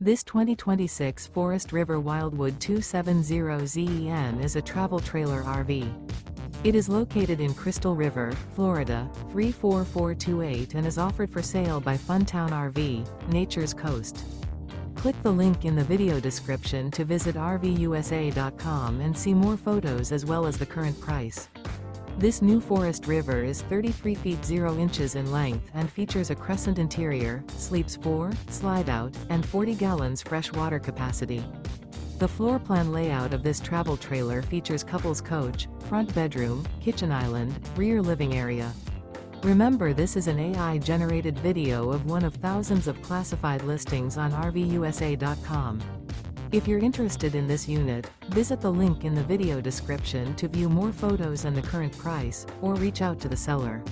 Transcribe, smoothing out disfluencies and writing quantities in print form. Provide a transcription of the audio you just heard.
This 2026 Forest River Wildwood 270ZEN is a travel trailer RV. It is located in Crystal River, Florida, 34428 and is offered for sale by Funtown RV, Nature's Coast. Click the link in the video description to visit RVUSA.com and see more photos as well as the current price. This new Forest River is 33 feet 0 inches in length and features a CRESCENT interior, sleeps 4, slide-out, and 40 gallons fresh water capacity. The floor plan layout of this travel trailer features couples coach, front bedroom, kitchen island, rear living area. Remember, this is an AI-generated video of one of thousands of classified listings on RVUSA.com. If you're interested in this unit, visit the link in the video description to view more photos and the current price, or reach out to the seller.